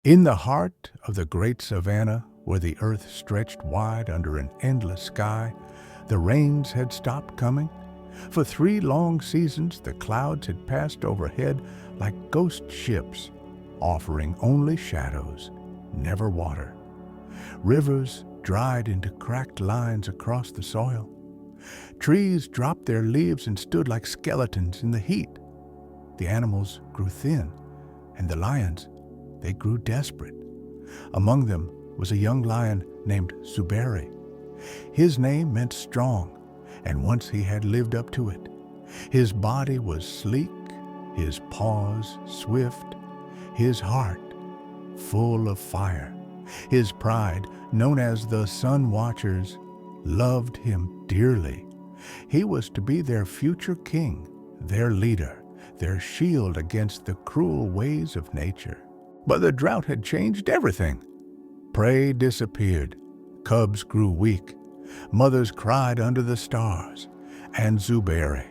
In the heart of the great savannah, where the earth stretched wide under an endless sky, the rains had stopped coming. For 3 long seasons, the clouds had passed overhead like ghost ships, offering only shadows, never water. Rivers dried into cracked lines across the soil. Trees dropped their leaves and stood like skeletons in the heat. The animals grew thin, and the lions, they grew desperate. Among them was a young lion named Zuberi. His name meant strong, and once he had lived up to it. His body was sleek, his paws swift, his heart full of fire. His pride, known as the Sun Watchers, loved him dearly. He was to be their future king, their leader, their shield against the cruel ways of nature. But the drought had changed everything. Prey disappeared, cubs grew weak, mothers cried under the stars, and Zuberi,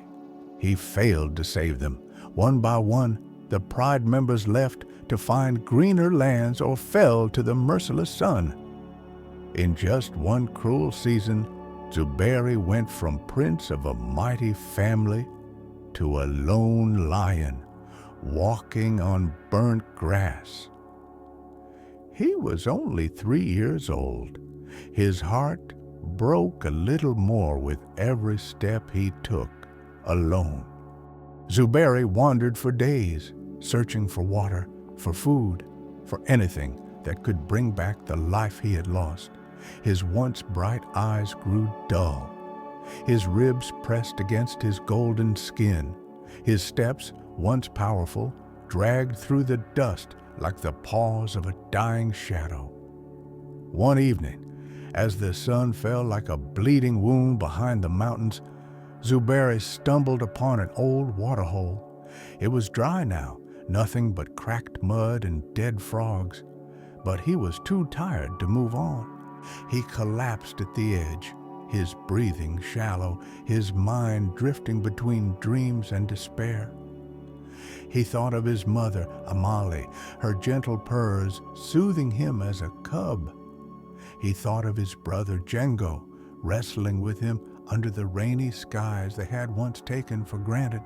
he failed to save them. One by one, the Pride members left to find greener lands or fell to the merciless sun. In just one cruel season, Zuberi went from prince of a mighty family to a lone lion, walking on burnt grass. He was only 3 years old. His heart broke a little more with every step he took, alone. Zuberi wandered for days, searching for water, for food, for anything that could bring back the life he had lost. His once bright eyes grew dull. His ribs pressed against his golden skin. His steps, once powerful, dragged through the dust like the paws of a dying shadow. One evening, as the sun fell like a bleeding wound behind the mountains, Zuberi stumbled upon an old waterhole. It was dry now, nothing but cracked mud and dead frogs. But he was too tired to move on. He collapsed at the edge, his breathing shallow, his mind drifting between dreams and despair. He thought of his mother, Amali, her gentle purrs soothing him as a cub. He thought of his brother Django, wrestling with him under the rainy skies they had once taken for granted.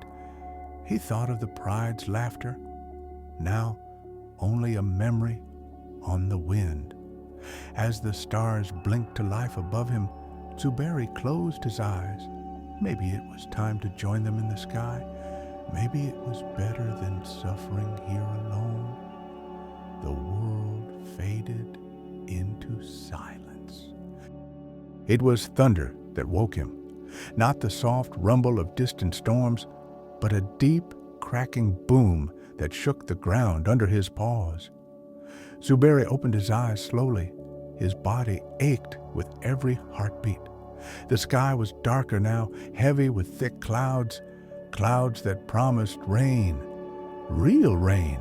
He thought of the Pride's laughter, now only a memory on the wind. As the stars blinked to life above him, Zuberi closed his eyes. Maybe it was time to join them in the sky. Maybe it was better than suffering here alone. The world faded into silence. It was thunder that woke him, not the soft rumble of distant storms, but a deep, cracking boom that shook the ground under his paws. Zuberi opened his eyes slowly. His body ached with every heartbeat. The sky was darker now, heavy with thick clouds, clouds that promised rain, real rain.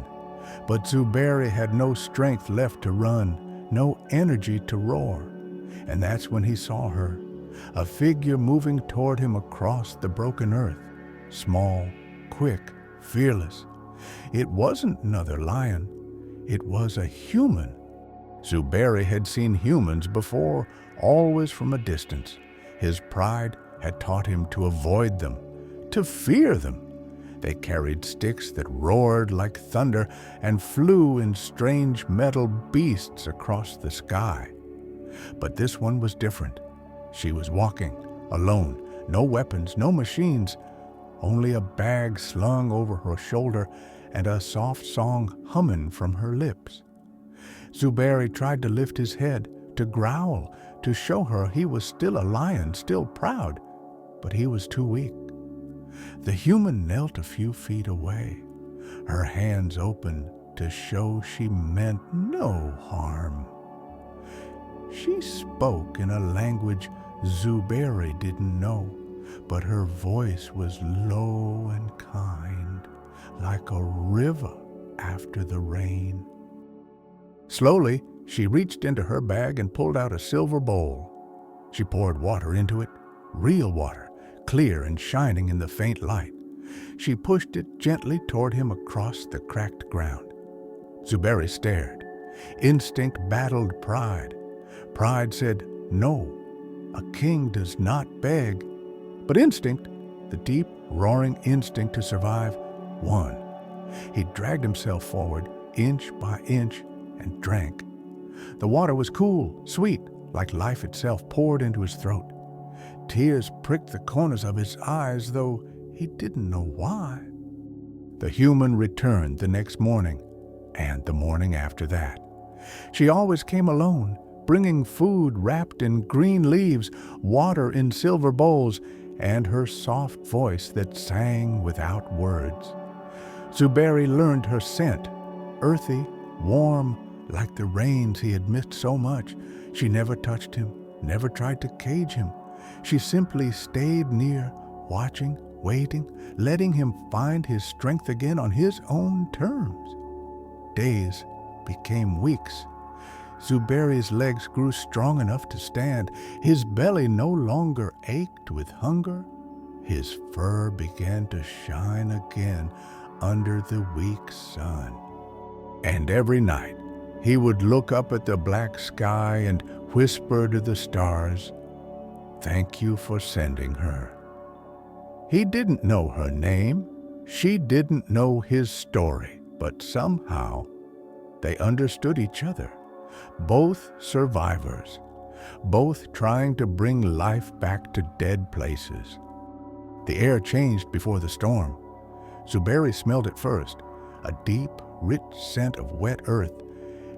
But Zuberi had no strength left to run, no energy to roar. And that's when he saw her, a figure moving toward him across the broken earth, small, quick, fearless. It wasn't another lion. It was a human. Zuberi had seen humans before, always from a distance. His pride had taught him to avoid them, to fear them. They carried sticks that roared like thunder and flew in strange metal beasts across the sky. But this one was different. She was walking, alone, no weapons, no machines, only a bag slung over her shoulder and a soft song humming from her lips. Zuberi tried to lift his head, to growl, to show her he was still a lion, still proud, but he was too weak. The human knelt a few feet away, her hands open to show she meant no harm. She spoke in a language Zuberi didn't know, but her voice was low and kind, like a river after the rain. Slowly, she reached into her bag and pulled out a silver bowl. She poured water into it, real water, clear and shining in the faint light. She pushed it gently toward him across the cracked ground. Zuberi stared. Instinct battled pride. Pride said, "No, a king does not beg." But instinct, the deep, roaring instinct to survive, won. He dragged himself forward, inch by inch, and drank. The water was cool, sweet, like life itself poured into his throat. Tears pricked the corners of his eyes, though he didn't know why. The human returned the next morning, and the morning after that. She always came alone, bringing food wrapped in green leaves, water in silver bowls, and her soft voice that sang without words. Zuberi learned her scent, earthy, warm, like the rains he had missed so much. She never touched him, never tried to cage him. She simply stayed near, watching, waiting, letting him find his strength again on his own terms. Days became weeks. Zuberi's legs grew strong enough to stand. His belly no longer ached with hunger. His fur began to shine again under the weak sun. And every night he would look up at the black sky and whisper to the stars, "Thank you for sending her." He didn't know her name. She didn't know his story, but somehow they understood each other. Both survivors, both trying to bring life back to dead places. The air changed before the storm. Zuberi smelled it first, a deep, rich scent of wet earth,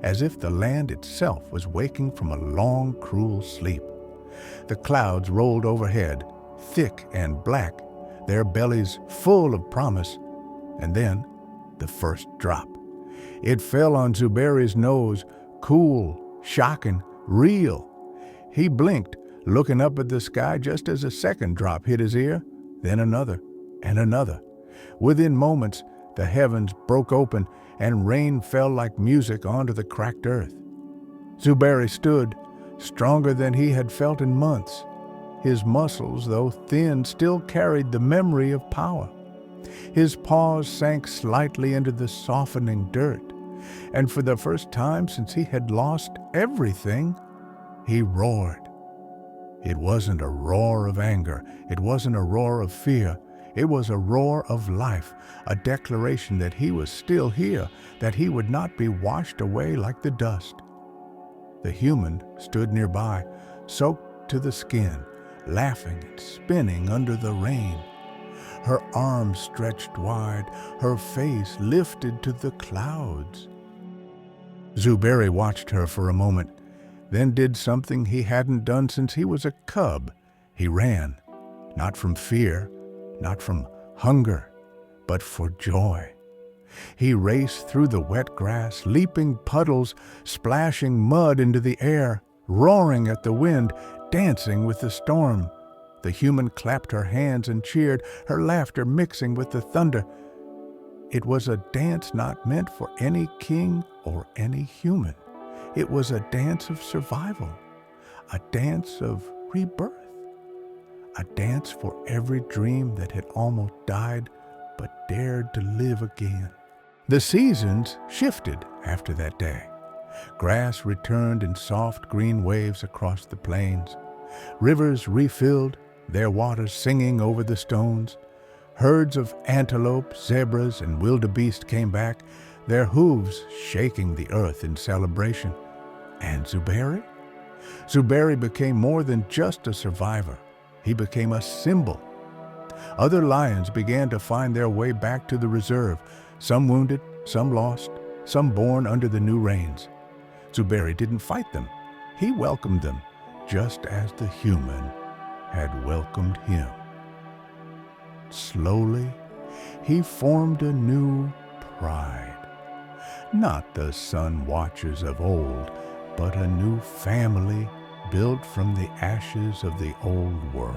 as if the land itself was waking from a long, cruel sleep. The clouds rolled overhead, thick and black, their bellies full of promise, and then the first drop. It fell on Zuberi's nose, cool, shocking, real. He blinked, looking up at the sky just as a second drop hit his ear, then another and another. Within moments, the heavens broke open and rain fell like music onto the cracked earth. Zuberi stood, stronger than he had felt in months. His muscles, though thin, still carried the memory of power. His paws sank slightly into the softening dirt, and for the first time since he had lost everything, he roared. It wasn't a roar of anger. It wasn't a roar of fear. It was a roar of life, a declaration that he was still here, that he would not be washed away like the dust. The human stood nearby, soaked to the skin, laughing and spinning under the rain. Her arms stretched wide, her face lifted to the clouds. Zuberi watched her for a moment, then did something he hadn't done since he was a cub. He ran, not from fear, not from hunger, but for joy. He raced through the wet grass, leaping puddles, splashing mud into the air, roaring at the wind, dancing with the storm. The human clapped her hands and cheered, her laughter mixing with the thunder. It was a dance not meant for any king or any human. It was a dance of survival, a dance of rebirth, a dance for every dream that had almost died but dared to live again. The seasons shifted after that day. Grass returned in soft green waves across the plains. Rivers refilled, their waters singing over the stones. Herds of antelope, zebras, and wildebeest came back, their hooves shaking the earth in celebration. And Zuberi? Zuberi became more than just a survivor. He became a symbol. Other lions began to find their way back to the reserve, some wounded, some lost, some born under the new reins. Zuberi didn't fight them. He welcomed them, just as the human had welcomed him. Slowly, he formed a new pride. Not the sun watchers of old, but a new family built from the ashes of the old world.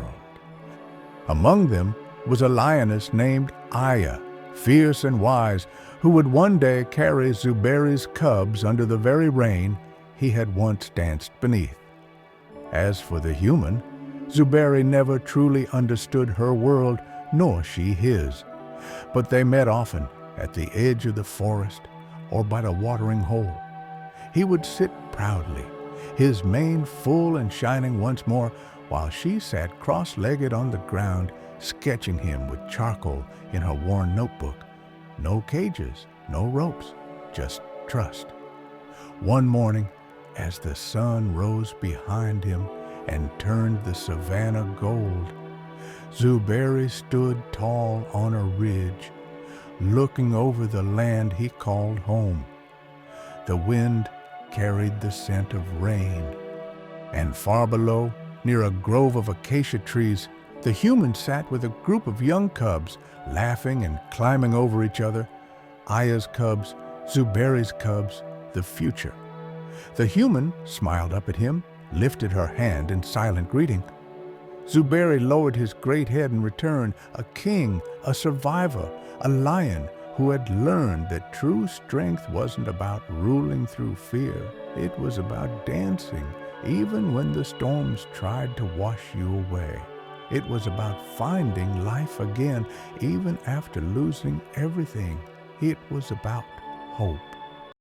Among them was a lioness named Aya, fierce and wise, who would one day carry Zuberi's cubs under the very rain he had once danced beneath. As for the human, Zuberi never truly understood her world, nor she his. But they met often at the edge of the forest or by the watering hole. He would sit proudly, his mane full and shining once more, while she sat cross-legged on the ground, sketching him with charcoal in her worn notebook. No cages, no ropes, just trust. One morning, as the sun rose behind him and turned the savannah gold, Zuberi stood tall on a ridge, looking over the land he called home. The wind carried the scent of rain, and far below, near a grove of acacia trees, the human sat with a group of young cubs, laughing and climbing over each other. Aya's cubs, Zuberi's cubs, the future. The human smiled up at him, lifted her hand in silent greeting. Zuberi lowered his great head in return, a king, a survivor, a lion who had learned that true strength wasn't about ruling through fear. It was about dancing, even when the storms tried to wash you away. It was about finding life again, even after losing everything. It was about hope.